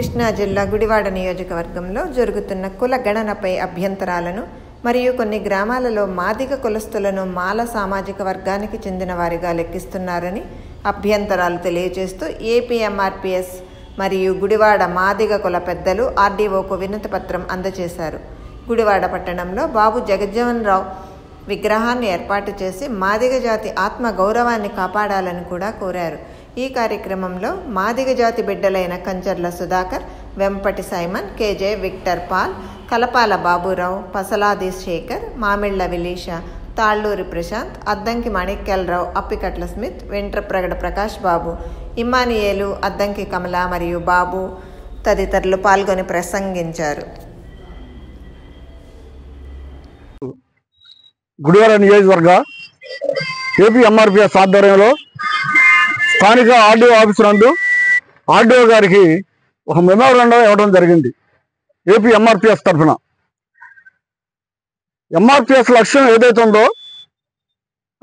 కృష్ణా జిల్లా గుడివాడ నియోజకవర్గంలో జరుగుతున్న కుల గణనపై అభ్యంతరాలను మరియు కొన్ని గ్రామాలలో మాదిగ కులస్తులను మాల సామాజిక వర్గానికి చెందిన వారిగా లెక్కిస్తున్నారని అభ్యంతరాలు తెలియజేస్తూ ఏపీఎంఆర్పీఎస్ మరియు గుడివాడ మాదిగ కుల పెద్దలు ఆర్డీఓకు వినతి పత్రం అందజేశారు. గుడివాడ పట్టణంలో బాబు జగజ్జీవన్ రావు విగ్రహాన్ని ఏర్పాటు చేసి మాదిగ జాతి ఆత్మ గౌరవాన్ని కాపాడాలని కూడా కోరారు. ఈ కార్యక్రమంలో మాదిగ జాతి బిడ్డలైన Kancharla Sudhakar, Vempati Simon, K J Victor Paul, Kalapala Baburao, Pasaladi Sekhar, Mamilla Vilisha, Talluri Prashanth, Addanki Manikyalarao, Appikatla Smith, Ventrapragada Prakash Babu, ఇమ్మానియేలు, అద్దంకి కమల మరియు బాబు తదితరులు పాల్గొని ప్రసంగించారు. గుడివాడ నియోజకవర్గ ఏపీఎంఆర్పీఎస్ ఆధ్వర్యంలో స్థానిక ఆర్డీఓ ఆఫీసు నందు ఆర్డీఓ గారికి ఒక మెమోరాండం ఇవ్వడం జరిగింది. ఏపీఎంఆర్పీఎస్ తరఫున ఎంఆర్పీఎస్ లక్ష్యం ఏదైతే ఉందో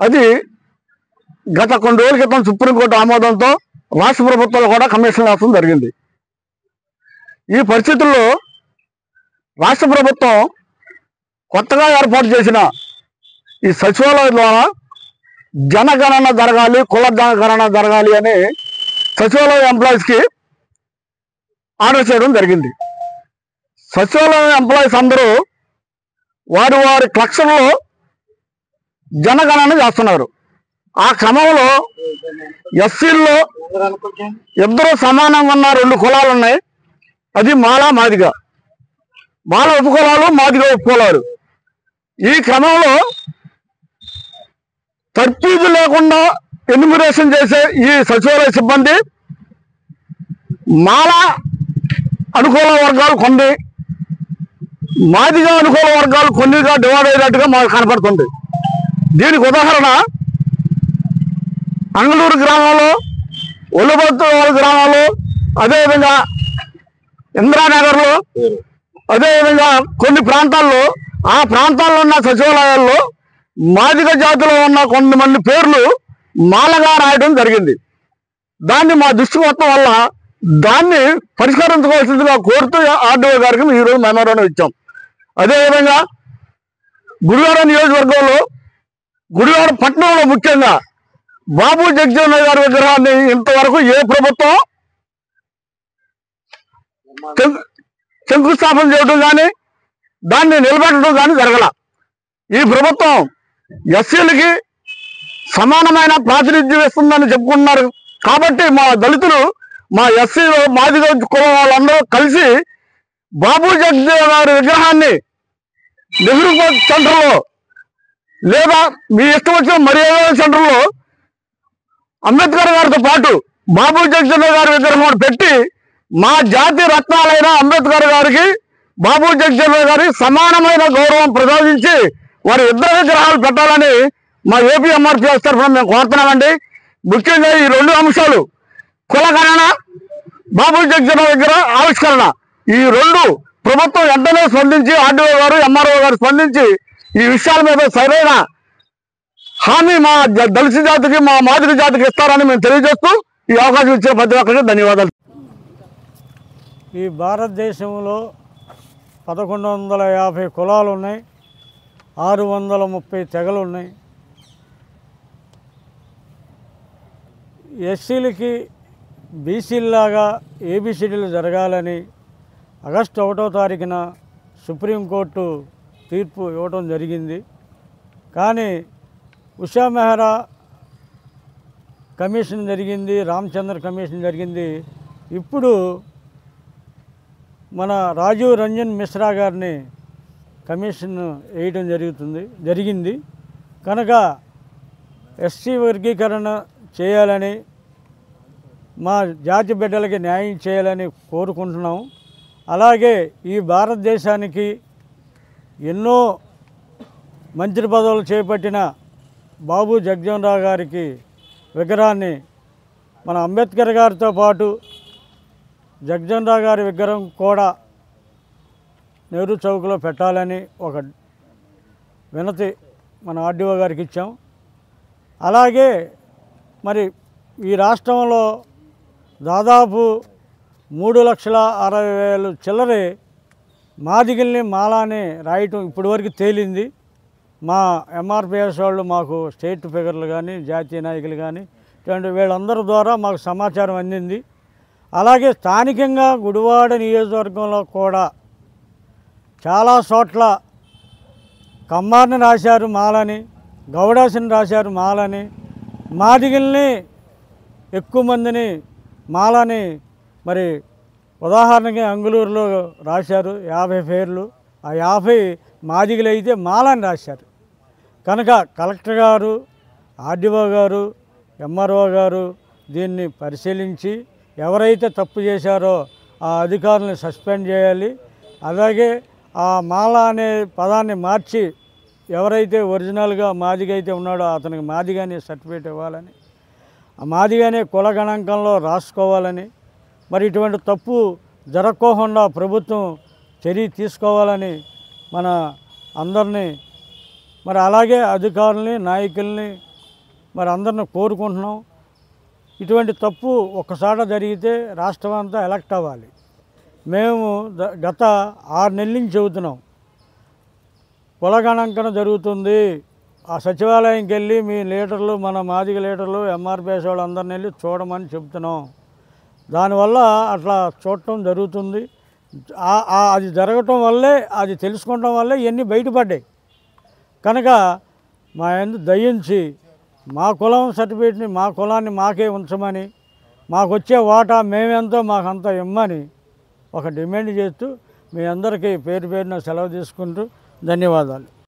అది గత కొన్ని రోజుల క్రితం సుప్రీంకోర్టు ఆమోదంతో రాష్ట్ర ప్రభుత్వాలు కూడా కమిషన్ వేయడం జరిగింది. ఈ పరిస్థితుల్లో రాష్ట్ర ప్రభుత్వం కొత్తగా ఏర్పాటు చేసిన ఈ సచివాలయం ద్వారా జనగణన జరగాలి, కుల గణన జరగాలి అని సచివాలయ ఎంప్లాయీస్కి ఆర్డర్ చేయడం జరిగింది. సచివాలయ ఎంప్లాయీస్ అందరూ వారి వారి క్లక్షన్లో జనగణన చేస్తున్నారు. ఆ క్రమంలో ఎస్సీల్లో ఇద్దరు సమానంగా ఉన్న 2 కులాలు ఉన్నాయి. అది మాల, మాదిగ. మాల ఉపకులాలు, మాదిగ ఉపకులాలు. ఈ క్రమంలో తర్ఫీదు లేకుండా ఎన్యూమరేషన్ చేసే ఈ సచివాలయ సిబ్బంది మాల అనుకూల వర్గాలు కొన్ని, మాదిగా అనుకూల వర్గాలు కొన్నిగా డివైడ్ అయినట్టుగా మాకు కనపడుతుంది. దీనికి ఉదాహరణ అంగళూరు గ్రామంలో, ఒళ్ళబత్తు గ్రామంలో, అదేవిధంగా ఇంద్రానగర్లో, అదేవిధంగా కొన్ని ప్రాంతాల్లో, ఆ ప్రాంతాల్లో ఉన్న సచివాలయాల్లో మాదిగ జాతిలో ఉన్న కొంతమంది పేర్లు మాలగా రాయడం జరిగింది. దాన్ని మా దృష్టి మొత్తం వల్ల దాన్ని పరిష్కరించుకోవాల్సిందిగా కోరుతూ ఆర్డీఓ గారికి ఈరోజు మెమోరాండం ఇచ్చాం. అదేవిధంగా గుడివాడ నియోజకవర్గంలో, గుడివాడ పట్టణంలో ముఖ్యంగా బాబు జగజ్జీవన్ గారి విగ్రహాన్ని ఇంతవరకు ఏ ప్రభుత్వం శంకుస్థాపన చేయడం కానీ దాన్ని నిలబెట్టడం కానీ జరగల. ఈ ప్రభుత్వం ఎస్సీలకి సమానమైన ప్రాతినిధ్యం ఇస్తుందని చెప్పుకుంటున్నారు. కాబట్టి మా దళితులు, మా ఎస్సీలు, మాదిగ కులం వాళ్ళందరూ కలిసి బాబు జగజ్జీవన్ గారి విగ్రహాన్ని నెహ్రూ సెంటర్లో లేదా మీ ఇష్టం వచ్చిన మర్యాద సెంటర్లో అంబేద్కర్ గారితో పాటు బాబు జగజ్జీవన్ గారి విగ్రహం పెట్టి మా జాతి రత్నాలైన అంబేద్కర్ గారికి, బాబు జగజ్జీవన్ గారికి సమానమైన గౌరవం ప్రదర్శించి వారి ఇద్దరు విగ్రహాలు పెట్టాలని మా ఏపీఎంఆర్పీఎస్ తరఫున మేము కోరుతున్నామండి. ముఖ్యంగా ఈ 2 అంశాలు, కుల గణన, బాబు జగజ్జీవన్ విగ్రహ ఆవిష్కరణ, ఈ 2 ప్రభుత్వం వెంటనే స్పందించి, ఆర్డీఓ గారు, ఎంఆర్ఓ గారు స్పందించి ఈ విషయాల మీద సరైన హామీ మా దళిత జాతికి, మా మాదిగ జాతికి ఇస్తారని మేము తెలియజేస్తూ ఈ అవకాశం ఇచ్చిన ప్రతి ఒక్కరికి ధన్యవాదాలు. ఈ భారతదేశంలో 1150 కులాలు ఉన్నాయి, 630 తెగలు ఉన్నాయి. ఎస్సీలకి బీసీలాగా ఏబిసిడీలు జరగాలని ఆగస్టు 1వ తారీఖున సుప్రీంకోర్టు తీర్పు ఇవ్వడం జరిగింది. కానీ ఉషా మెహ్రా కమిషన్ జరిగింది, రామచంద్ర కమిషన్ జరిగింది. ఇప్పుడు మన రాజీవ్ రంజన్ మిశ్రా గారిని కమిషన్ వేయడం జరిగింది. కనుక ఎస్సీ వర్గీకరణ చేయాలని, మా జాతి బిడ్డలకి న్యాయం చేయాలని కోరుకుంటున్నాం. అలాగే ఈ భారతదేశానికి ఎన్నో మంత్రి పదవులు చేపట్టిన బాబు జగజ్జీవన్ రావు గారికి విగ్రహాన్ని మన అంబేద్కర్ గారితో పాటు జగజ్జీవన్ రావు గారి విగ్రహం కూడా నెహ్రూ చౌక్లో పెట్టాలని ఒక వినతి మన ఆర్డీఓ గారికి ఇచ్చాం. అలాగే మరి ఈ రాష్ట్రంలో దాదాపు 3,60,000 చిల్లరే మాదిగల్ని మాలాని రాయటం ఇప్పటివరకు తేలింది. మా ఎంఆర్పిఎస్ వాళ్ళు మాకు స్టేట్ ఫిగర్లు కానీ జాతీయ నాయకులు కానీ ఇటువంటి వీళ్ళందరి ద్వారా మాకు సమాచారం అందింది. అలాగే స్థానికంగా గుడివాడ నియోజకవర్గంలో కూడా చాలా చోట్ల కమ్మార్ని రాశారు మాలని, గౌడాసిని రాశారు మాలని, మాదిగల్ని ఎక్కువ మందిని మాలని మరి ఉదాహరణకి అంగుళూరులో రాశారు 50 పేర్లు. ఆ 50 మాదిగలు అయితే మాలని రాశారు. కనుక కలెక్టర్ గారు, ఆర్డీఓ గారు, ఎంఆర్ఓ గారు దీన్ని పరిశీలించి ఎవరైతే తప్పు చేశారో ఆ అధికారులను సస్పెండ్ చేయాలి. అలాగే ఆ మాల అనే పదాన్ని మార్చి ఎవరైతే ఒరిజినల్గా మాదిగ అయితే ఉన్నాడో అతనికి మాదిగానే సర్టిఫికేట్ ఇవ్వాలని, ఆ మాదిగానే కుల గణాంకంలో రాసుకోవాలని, మరి ఇటువంటి తప్పు జరగకోకుండా ప్రభుత్వం చర్య తీసుకోవాలని మన అందరినీ మరి అలాగే అధికారుల్ని నాయకుల్ని మరి అందరిని కోరుకుంటున్నాం. ఇటువంటి తప్పు ఒక్కసారి జరిగితే రాష్ట్రం అంతా ఎలక్ట్ అవ్వాలి. మేము గత 6 నెలల నుంచి చెబుతున్నాం కులగణాంకన జరుగుతుంది, ఆ సచివాలయంకి వెళ్ళి మీ లీడర్లు మన మాదిగ లీడర్లు ఎంఆర్పిఎస్ వాళ్ళు అందరిని వెళ్ళి చూడమని చెప్తున్నాం. దానివల్ల అట్లా చూడటం జరుగుతుంది. అది జరగటం వల్లే, అది తెలుసుకోవటం వల్లే ఇవన్నీ బయటపడ్డాయి. కనుక మా యందు దయించి మా కులం సర్టిఫికేట్ని మా కులాన్ని మాకే ఉంచమని, మాకు వచ్చే వాటా మేమెంతో మాకంత ఇమ్మని ఒక డిమాండ్ చేస్తూ మీ అందరికీ పేరు పేరున సెలవు తీసుకుంటూ ధన్యవాదాలు.